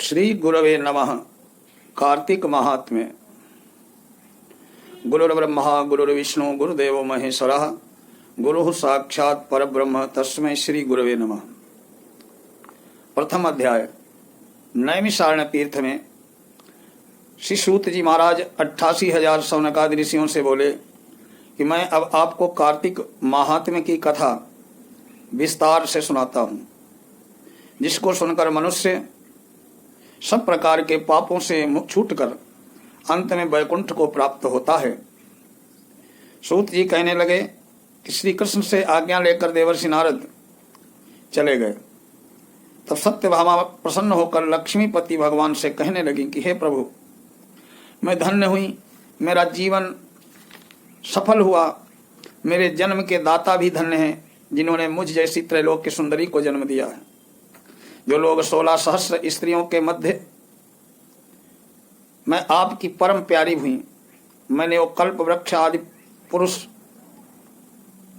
श्री गुरवे नमः। कार्तिक महात्म्य। गुरुर्ब्रह्मा गुरुर्विष्णु गुरुदेवो महेश्वरः गुरुः साक्षात् परब्रह्म तस्मै श्री गुरवे नमः। प्रथम अध्याय। नैमिषारण्य तीर्थ में श्री सूत जी महाराज 88,000 शौनकादि ऋषियों से बोले कि मैं अब आपको कार्तिक महात्म्य की कथा विस्तार से सुनाता हूँ, जिसको सुनकर मनुष्य सब प्रकार के पापों से छूटकर अंत में वैकुंठ को प्राप्त होता है। सूत जी कहने लगे कि श्री कृष्ण से आज्ञा लेकर देवर्षि नारद चले गए। तब सत्यभामा प्रसन्न होकर लक्ष्मीपति भगवान से कहने लगी कि हे प्रभु, मैं धन्य हुई, मेरा जीवन सफल हुआ, मेरे जन्म के दाता भी धन्य हैं, जिन्होंने मुझ जैसी त्रैलोक्य सुंदरी को जन्म दिया है। जो लोग 16 सहस्र स्त्रियों के मध्य मैं आपकी परम प्यारी हुई, मैंने वो कल्प वृक्ष आदि पुरुष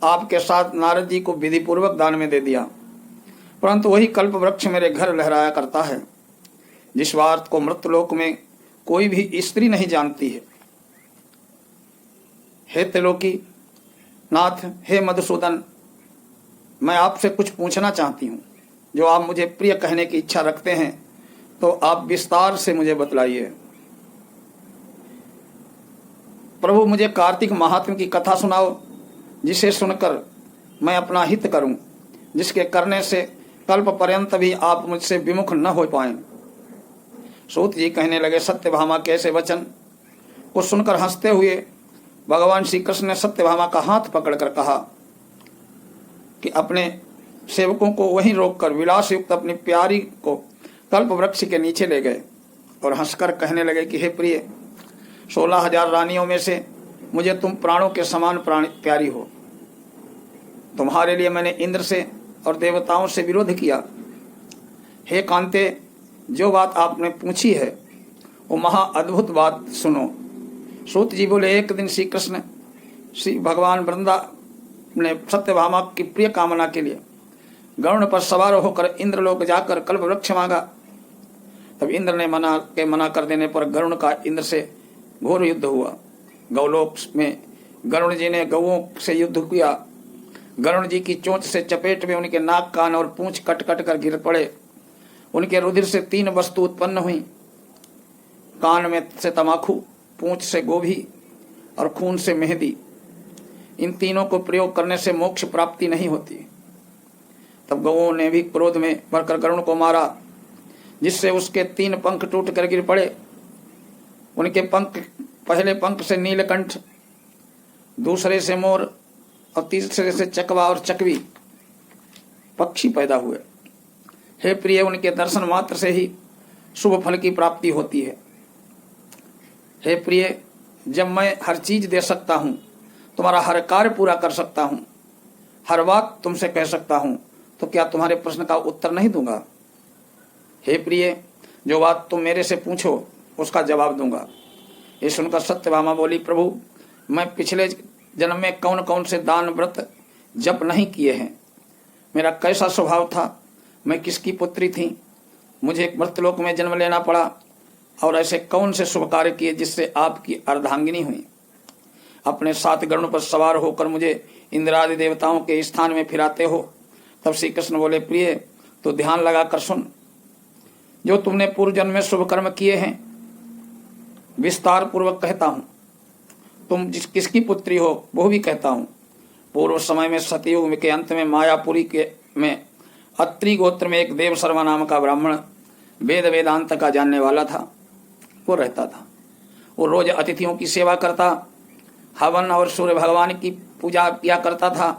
आपके साथ नारद जी को विधि पूर्वक दान में दे दिया, परंतु वही कल्प वृक्ष मेरे घर लहराया करता है, जिस बात को मृतलोक में कोई भी स्त्री नहीं जानती है। हे त्रिलोकी नाथ, हे मधुसूदन, मैं आपसे कुछ पूछना चाहती हूँ। जो आप मुझे प्रिय कहने की इच्छा रखते हैं तो आप विस्तार से मुझे बतलाइए। प्रभु, मुझे कार्तिक महात्म्य की कथा सुनाओ, जिसे सुनकर मैं अपना हित करूं, जिसके करने से कल्प पर्यंत भी आप मुझसे विमुख न हो पाएं। सूत जी कहने लगे, सत्यभामा के ऐसे वचन को सुनकर हंसते हुए भगवान श्री कृष्ण ने सत्यभामा का हाथ पकड़कर कहा कि अपने सेवकों को वहीं रोककर विलास युक्त अपनी प्यारी को कल्प वृक्ष के नीचे ले गए और हंसकर कहने लगे कि हे प्रिय, 16,000 रानियों में से मुझे तुम प्राणों के समान प्यारी हो। तुम्हारे लिए मैंने इंद्र से और देवताओं से विरोध किया। हे कांते, जो बात आपने पूछी है वो महा अद्भुत बात सुनो। सूत जी बोले, एक दिन श्री कृष्ण श्री भगवान वृंदा ने सत्यभामा की प्रिय कामना के लिए गरुड़ पर सवार होकर इंद्रलोक जाकर कल्प वृक्ष मांगा। तब इंद्र ने मना कर देने पर गरुड़ का इंद्र से घोर युद्ध हुआ। गौलोक में गरुड़ जी ने गौओं से युद्ध किया। गरुड़ जी की चोंच से चपेट में उनके नाक, कान और पूंछ कट कट कर गिर पड़े। उनके रुधिर से 3 वस्तु उत्पन्न हुई, कान में से तमाखू, पूंछ से गोभी और खून से मेहंदी। इन तीनों को प्रयोग करने से मोक्ष प्राप्ति नहीं होती। तब गौओं ने भी क्रोध में भरकर गरुड़ को मारा, जिससे उसके 3 पंख टूट कर गिर पड़े। उनके पंख, पहले पंख से नीलकंठ, दूसरे से मोर और तीसरे से चकवा और चकवी पक्षी पैदा हुए। हे प्रिय, उनके दर्शन मात्र से ही शुभ फल की प्राप्ति होती है। हे प्रिय, जब मैं हर चीज दे सकता हूँ, तुम्हारा हर कार्य पूरा कर सकता हूँ, हर बात तुमसे कह सकता हूँ, तो क्या तुम्हारे प्रश्न का उत्तर नहीं दूंगा? हे प्रिय, जो बात तुम मेरे से पूछो उसका जवाब दूंगा। ये सुनकर सत्यभामा बोली, प्रभु, मैं पिछले जन्म में कौन कौन से दान व्रत जप नहीं किए हैं, मेरा कैसा स्वभाव था, मैं किसकी पुत्री थी, मुझे मृतलोक में जन्म लेना पड़ा, और ऐसे कौन से शुभ कार्य किए जिससे आपकी अर्धांगिनी हुई। अपने 7 गरुड़ पर सवार होकर मुझे इंद्रादि देवताओं के स्थान में फिराते हो। तब श्री कृष्ण बोले, प्रिय, तो ध्यान लगाकर सुन। जो तुमने पूर्व जन्म में शुभ कर्म किए हैं विस्तार पूर्वक कहता हूँ। तुम किसकी पुत्री हो वो भी कहता हूँ। पूर्व समय में सतयुग के अंत में मायापुरी में अत्रि गोत्र में एक देव शर्मा नाम का ब्राह्मण वेदांत का जानने वाला था। वो रहता था, वो रोज अतिथियों की सेवा करता, हवन और सूर्य भगवान की पूजा किया करता था।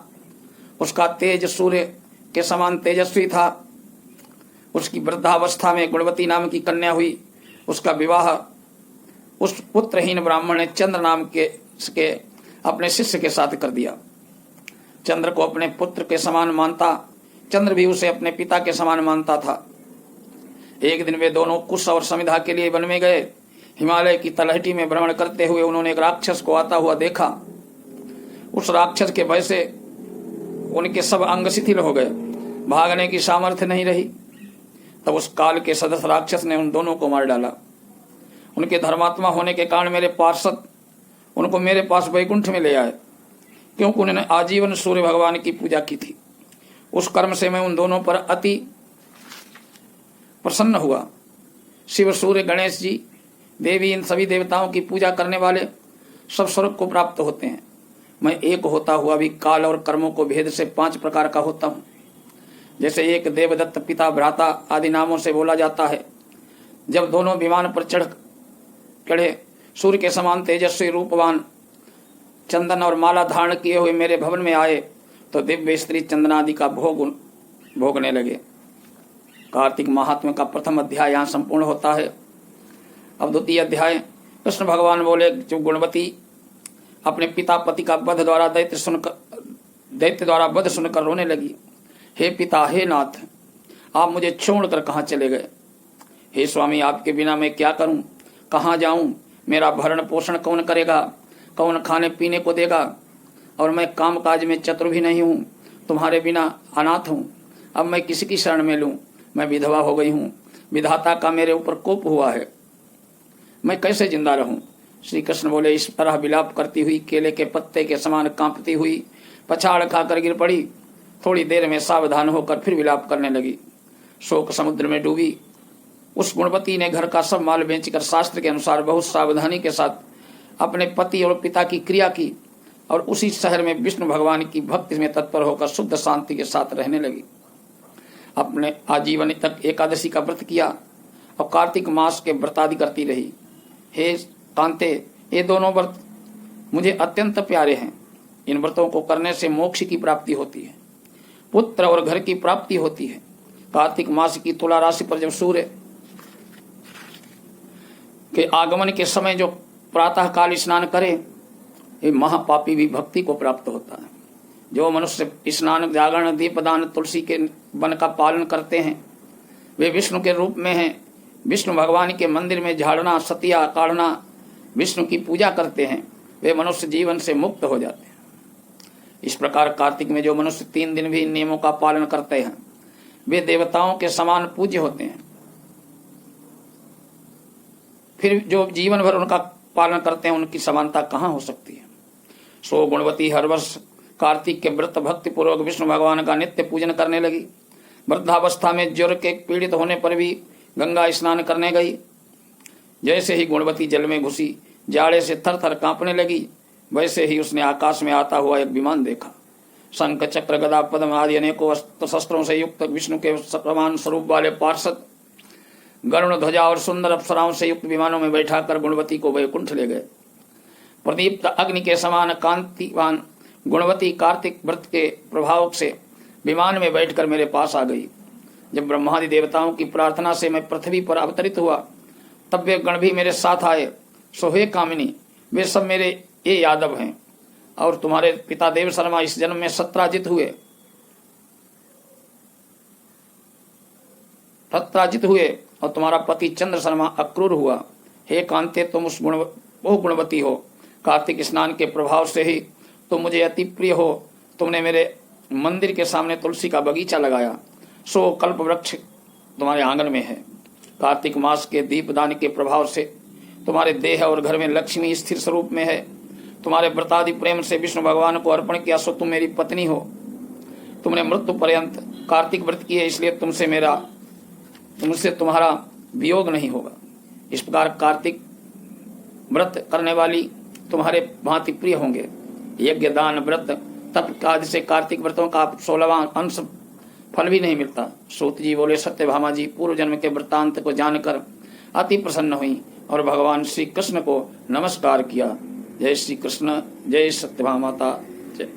उसका तेज सूर्य के समान तेजस्वी था। उसकी वृद्धावस्था में गुणवती नाम की कन्या हुई। उसका विवाह उस पुत्रहीन ब्राह्मण ने चंद्र नाम के अपने शिष्य के साथ कर दिया। चंद्र को अपने पुत्र के समान मानता, चंद्र भी उसे अपने पिता के समान मानता था। एक दिन वे दोनों कुश और समिधा के लिए वन में गए। हिमालय की तलहटी में भ्रमण करते हुए उन्होंने एक राक्षस को आता हुआ देखा। उस राक्षस के भय से उनके सब अंग शिथिल हो गए, भागने की सामर्थ्य नहीं रही। तब उस काल के सदस्य राक्षस ने उन दोनों को मार डाला। उनके धर्मात्मा होने के कारण मेरे पार्षद उनको मेरे पास वैकुंठ में ले आए, क्योंकि उन्होंने आजीवन सूर्य भगवान की पूजा की थी। उस कर्म से मैं उन दोनों पर अति प्रसन्न हुआ। शिव, सूर्य, गणेश जी, देवी, इन सभी देवताओं की पूजा करने वाले सब स्वर्ग को प्राप्त होते हैं। मैं एक होता हुआ भी काल और कर्मों को भेद से 5 प्रकार का होता हूँ। जैसे एक देवदत्त, पिता, भ्राता आदि नामों से बोला जाता है। जब दोनों विमान पर चढ़े सूर्य के समान तेजस्वी रूपवान चंदन और माला धारण किए हुए मेरे भवन में आए तो दिव्य स्त्री चंदनादि का भोगने लगे। कार्तिक महात्म्य का प्रथम अध्याय यहाँ संपूर्ण होता है। अब द्वितीय अध्याय। कृष्ण भगवान बोले, जो गुणवती अपने पिता पति का वध द्वारा दैत्य द्वारा वध सुनकर रोने लगी। हे पिता, हे नाथ, आप मुझे छोड़कर कहाँ चले गए? हे स्वामी, आपके बिना मैं क्या करूं, कहाँ जाऊं? मेरा भरण पोषण कौन करेगा? कौन खाने पीने को देगा? और मैं काम काज में चतुर भी नहीं हूँ, तुम्हारे बिना अनाथ हूँ। अब मैं किसी की शरण में लूँ? मैं विधवा हो गई हूँ, विधाता का मेरे ऊपर कोप हुआ है, मैं कैसे जिंदा रहूं? श्री कृष्ण बोले, इस तरह विलाप करती हुई केले के पत्ते के समान कांपती हुई पछाड़ खाकर गिर पड़ी। थोड़ी देर में सावधान होकर फिर विलाप करने लगी। शोक समुद्र में डूबी उस गुणवती ने घर का सब माल बेचकर शास्त्र के अनुसार बहुत सावधानी के साथ अपने पति और पिता की क्रिया की और उसी शहर में विष्णु भगवान की भक्ति में तत्पर होकर शुद्ध शांति के साथ रहने लगी। अपने आजीवन तक एकादशी का व्रत किया और कार्तिक मास के व्रत आदि करती रही। हे कांते, ये दोनों व्रत मुझे अत्यंत प्यारे हैं। इन व्रतों को करने से मोक्ष की प्राप्ति होती है, पुत्र और घर की प्राप्ति होती है। कार्तिक मास की तुला राशि पर जब सूर्य के आगमन के समय जो प्रातः काल स्नान करे, ये महापापी भी भक्ति को प्राप्त होता है। जो मनुष्य स्नान, जागरण, दीपदान, तुलसी के वन का पालन करते हैं, वे विष्णु के रूप में हैं। विष्णु भगवान के मंदिर में झाड़ना, सतिया काढ़ना, विष्णु की पूजा करते हैं, वे मनुष्य जीवन से मुक्त हो जाते हैं। इस प्रकार कार्तिक में जो मनुष्य 3 दिन भी इन नियमों का पालन करते हैं, वे देवताओं के समान पूज्य होते हैं। फिर जो जीवन भर उनका पालन करते हैं, उनकी समानता कहाँ हो सकती है? सो गुणवती हर वर्ष कार्तिक के व्रत भक्ति पूर्वक विष्णु भगवान का नित्य पूजन करने लगी। वृद्धावस्था में ज्वर के पीड़ित होने पर भी गंगा स्नान करने गई। जैसे ही गुणवती जल में घुसी, जाड़े से थर थर कांपने लगी। वैसे ही उसने आकाश में आता हुआ एक विमान देखा। शंख, चक्र, गदा, पद्म आदि अनेकों अस्त्र शस्त्रों से युक्त विष्णु के समान स्वरूप वाले पार्षद गरुण ध्वजा और सुंदर अप्सराओं से युक्त विमानों में बैठाकर गुणवती को वैकुंठ ले गए। प्रदीप्त अग्नि के समान कांतिवान गुणवती कार्तिक व्रत के प्रभाव से विमान में बैठकर मेरे पास आ गई। जब ब्रह्मादि देवताओं की प्रार्थना से मैं पृथ्वी पर अवतरित हुआ, तब वे गण भी मेरे साथ आए। सो हे कामिनी, वे सब मेरे ये यादव हैं और तुम्हारे पिता देव शर्मा इस जन्म में सत्राजित हुए और तुम्हारा पति चंद्र शर्मा अक्रूर हुआ। हे कांते, तुम उस गुणवती हो। कार्तिक स्नान के प्रभाव से ही तुम मुझे अति प्रिय हो। तुमने मेरे मंदिर के सामने तुलसी का बगीचा लगाया। सो कल्प वृक्ष तुम्हारे आंगन में है। कार्तिक मास के दीपदान के प्रभाव से तुम्हारे देह और घर में लक्ष्मी स्थिर स्वरूप में है। तुम्हारे व्रतादि प्रेम से विष्णु भगवान को अर्पण किया, सो तुम मेरी पत्नी हो। तुमने मृत्यु पर्यंत कार्तिक व्रत किए, इसलिए तुमसे तुम्हारा वियोग नहीं होगा। इस प्रकार कार्तिक व्रत करने वाली तुम्हारे भांति प्रिय होंगे। यज्ञ, दान, व्रत, तप आदि से कार्तिक व्रतों का 16वां अंश फल भी नहीं मिलता। सूत जी बोले, सत्यभामा जी पूर्व जन्म के वृत्तांत को जानकर अति प्रसन्न हुई और भगवान श्री कृष्ण को नमस्कार किया। जय श्री कृष्ण, जय सत्यभामा माता, जय।